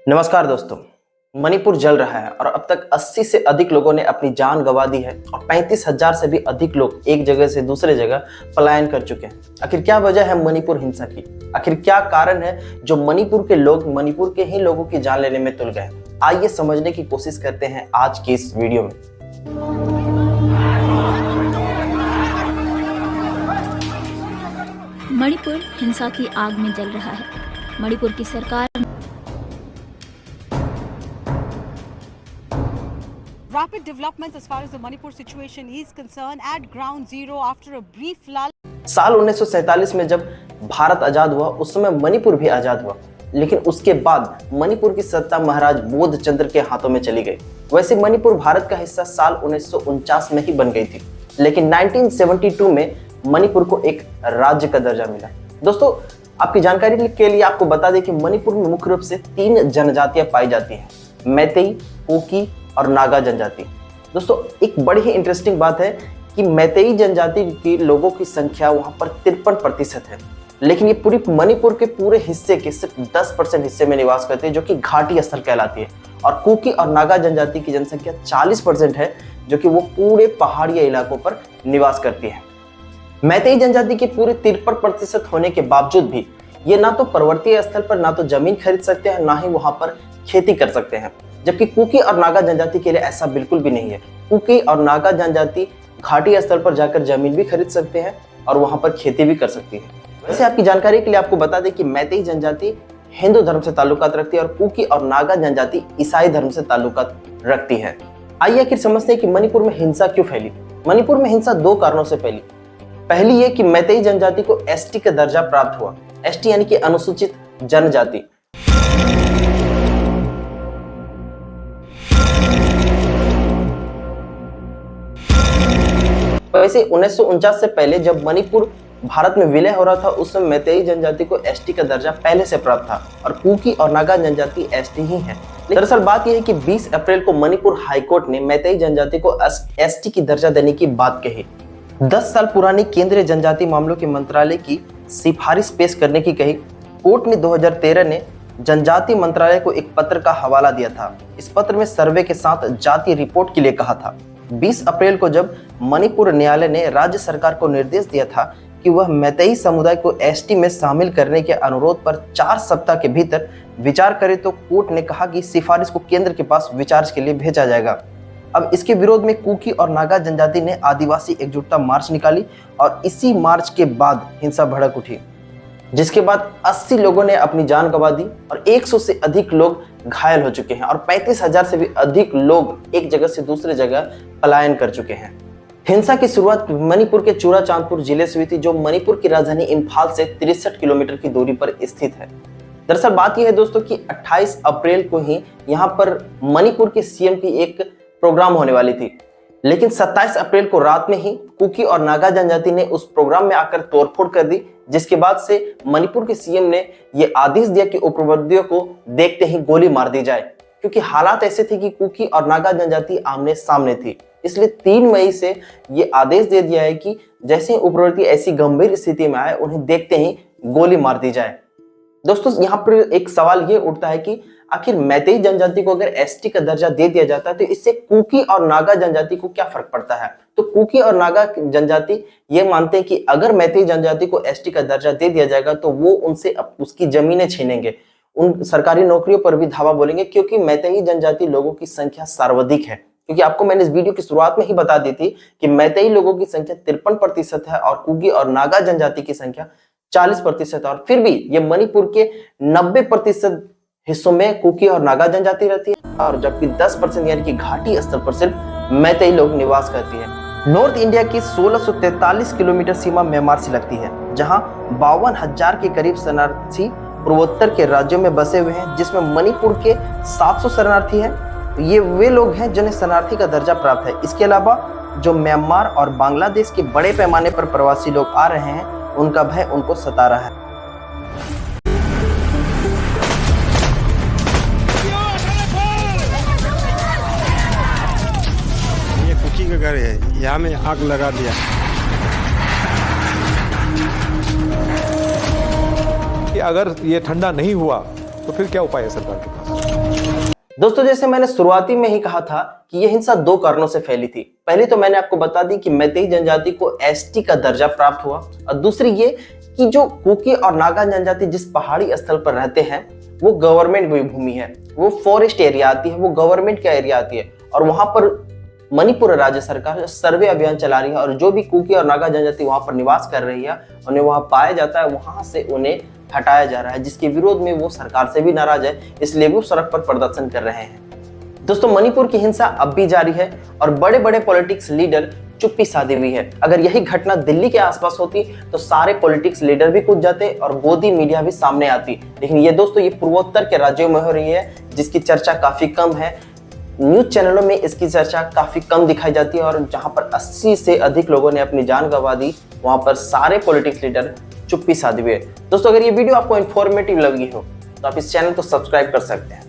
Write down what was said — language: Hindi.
नमस्कार दोस्तों। मणिपुर जल रहा है और अब तक 80 से अधिक लोगों ने अपनी जान गंवा दी है और 35,000 से भी अधिक लोग एक जगह से दूसरे जगह पलायन कर चुके हैं। आखिर क्या वजह है मणिपुर हिंसा की? आखिर क्या कारण है जो मणिपुर के लोग मणिपुर के ही लोगों की जान लेने में तुल गए? आइए समझने की कोशिश करते हैं आज की इस वीडियो में। मणिपुर हिंसा की आग में जल रहा है। मणिपुर की सरकार Rapid developments as far as the Manipur situation is concerned at ground zero after a brief lull. साल 1947 में जब भारत आजाद हुआ उस समय मणिपुर भी आजाद हुआ, लेकिन उसके बाद मणिपुर की सत्ता महाराज बोधचंद्र के हाथों में चली गई। वैसे मणिपुर भारत का हिस्सा साल 1949 में ही बन गई थी, लेकिन 1972 में मणिपुर को एक राज्य का दर्जा मिला। दोस्तों, आपकी जानकारी के लिए आपको बता दें कि मणिपुर में मुख्य रूप से 3 जनजातियां पाई जाती हैं: मैतेई, कुकी और नागा जनजाति। दोस्तों, एक बड़ी ही इंटरेस्टिंग बात है कि मैतेई जनजाति के लोगों की संख्या वहां पर 53% है, लेकिन ये पूरी मणिपुर के पूरे हिस्से के सिर्फ 10% हिस्से में निवास करते हैं, जो कि घाटी स्थल कहलाती है। और कुकी और नागा जनजाति की जनसंख्या 40% है, जो कि वो पूरे पहाड़ी इलाकों पर निवास करती है। मैतेई जनजाति के पूरे 53% होने के बावजूद भी ये ना तो पर्वतीय स्थल पर ना तो जमीन खरीद सकते हैं, ना ही वहां पर खेती कर सकते हैं, जबकि कुकी और नागा जनजाति के लिए ऐसा बिल्कुल भी नहीं है। कुकी और नागा जनजाति घाटी स्थल पर जाकर जमीन भी खरीद सकते हैं और वहां पर खेती भी कर सकती है। वैसे आपकी जानकारी के लिए आपको बता दें कि मैतेई जनजाति हिंदू धर्म से ताल्लुकात रखती है और कुकी और नागा जनजाति ईसाई धर्म से ताल्लुकात रखती है। आइए आखिर समझते हैं कि मणिपुर में हिंसा क्यों फैली। मणिपुर में हिंसा 2 कारणों से फैली। पहली ये कि मैतेई जनजाति को एसटी का दर्जा प्राप्त हुआ। एसटी यानी कि अनुसूचित जनजाति। वैसे 1949 से पहले जब मणिपुर भारत में विलय हो रहा था, उस समय मैतेई जनजाति को एसटी का दर्जा पहले से प्राप्त था और कुकी और नागा जनजाति एसटी ही है। दरअसल बात यह है कि 20 अप्रैल को मणिपुर हाईकोर्ट ने मैतेई जनजाति को एसटी की दर्जा देने की बात कही। 10 साल पुरानी केंद्रीय जनजाति मामलों के मंत्रालय की सिफारिश पेश करने की कही। कोर्ट ने 2013 ने जनजाति मंत्रालय को एक पत्र का हवाला दिया था। इस पत्र में सर्वे के साथ जाति रिपोर्ट के लिए कहा था। 20 अप्रैल को जब मणिपुर न्यायालय ने राज्य सरकार को निर्देश दिया था कि वह मैतेई समुदाय को एसटी में शामिल करने के अनुरोध पर 4 सप्ताह के भीतर विचार करे, तो कोर्ट ने कहा कि सिफारिश को केंद्र के पास विचार के लिए भेजा जाएगा। अब इसके विरोध में कुकी और नागा जनजाति ने आदिवासी एकजुटता मार्च निकाली और इसी मार्च के बाद हिंसा भड़क उठी, जिसके बाद 80 लोगों ने अपनी जान गंवा दी और 100 से अधिक लोग घायल हो चुके हैं और 35,000 से भी अधिक लोग एक जगह से दूसरे जगह पलायन कर चुके हैं। हिंसा की शुरुआत मणिपुर के चूड़ाचांदपुर जिले से हुई थी, जो मणिपुर की राजधानी इम्फाल से 63 किलोमीटर की दूरी पर स्थित है। दरअसल बात यह है दोस्तों कि 28 अप्रैल को ही यहाँ पर मणिपुर के सीएम की एक प्रोग्राम होने वाली थी, लेकिन 27 अप्रैल को रात में ही कुकी और नागा जनजाति ने उस प्रोग्राम में आकर तोड़फोड़ कर दी, जिसके बाद से मणिपुर के सीएम ने यह आदेश दिया कि उपरोधियों को देखते ही गोली मार दी जाए, क्योंकि हालात ऐसे थे कि कुकी और नागा जनजाति आमने सामने थी। इसलिए 3 मई से ये आदेश दे दिया है कि जैसे ही उपरोधि ऐसी गंभीर स्थिति में आए, उन्हें देखते ही गोली मार दी जाए। दोस्तों, यहाँ पर एक सवाल ये उठता है कि आखिर मैतेई जनजाति को अगर एसटी का दर्जा दे दिया जाता है तो इससे कुकी और नागा जनजाति को क्या फर्क पड़ता है? तो कुकी और नागा जनजाति ये मानते हैं कि अगर मैतेई जनजाति को एसटी का दर्जा दे दिया जाएगा तो वो उनसे उसकी जमीनें छीनेंगे, उन सरकारी नौकरियों पर भी धावा बोलेंगे, क्योंकि मैतेई जनजाति लोगों की संख्या सर्वाधिक है। क्योंकि आपको मैंने इस वीडियो की शुरुआत में ही बता दी थी कि मैतेई लोगों की संख्या 53% है और कुकी और नागा जनजाति की संख्या 40% है, और फिर भी ये मणिपुर के 90% हिस्सों में कुकी और नागा जनजाति रहती है, और जबकि 10% यानी कि घाटी स्तर पर सिर्फ मैतेई लोग निवास करती है। नॉर्थ इंडिया की 1643 किलोमीटर सीमा म्यांमार से लगती है, जहां 52,000 के करीब शरणार्थी पूर्वोत्तर के राज्यों में बसे हुए हैं, जिसमें मणिपुर के 700 शरणार्थी हैं। ये वे लोग हैं जिन्हें शरणार्थी का दर्जा प्राप्त है। इसके अलावा जो म्यांमार और बांग्लादेश के बड़े पैमाने पर प्रवासी लोग आ रहे हैं, उनका भय उनको सता रहा है। ये कुकी का घर है, यहाँ में आग लगा दिया। कि अगर ये ठंडा नहीं हुआ तो फिर क्या उपाय है सरकार के पास? दोस्तों जैसे मैंने शुरुआती में ही कहा था कि यह हिंसा दो कारणों से फैली थी। पहली तो मैंने आपको बता दी कि मैतेई जनजाति को एसटी का दर्जा प्राप्त हुआ, और दूसरी ये कि जो कुकी और नागा जनजाति जिस पहाड़ी स्थल पर रहते हैं वो गवर्नमेंट भूमि है, वो फॉरेस्ट एरिया आती है, वो गवर्नमेंट का एरिया आती है, और वहां पर मणिपुर राज्य सरकार सर्वे अभियान चला रही है, और जो भी कुकी और नागा जनजाति वहां पर निवास कर रही है, उन्हें वहां पाया जाता है, वहां से उन्हें हटाया जा रहा है, जिसके विरोध में वो सरकार से भी नाराज है, इसलिए वो सड़क पर प्रदर्शन कर रहे हैं। दोस्तों मणिपुर की हिंसा अब भी जारी है और बड़े बड़े पॉलिटिक्स लीडर चुप्पी साधी हुई है। अगर यही घटना दिल्ली के आसपास होती तो सारे पॉलिटिक्स लीडर भी कूद जाते और गोदी मीडिया भी सामने आती, लेकिन ये दोस्तों ये पूर्वोत्तर के राज्यों में हो रही है, जिसकी चर्चा काफी कम है। न्यूज चैनलों में इसकी चर्चा काफी कम दिखाई जाती है, और जहां पर 80 से अधिक लोगों ने अपनी जान गंवा दी, वहां पर सारे पॉलिटिक्स लीडर चुप्पी साधी हुए। दोस्तों अगर ये वीडियो आपको इन्फॉर्मेटिव लगी हो तो आप इस चैनल को सब्सक्राइब कर सकते हैं।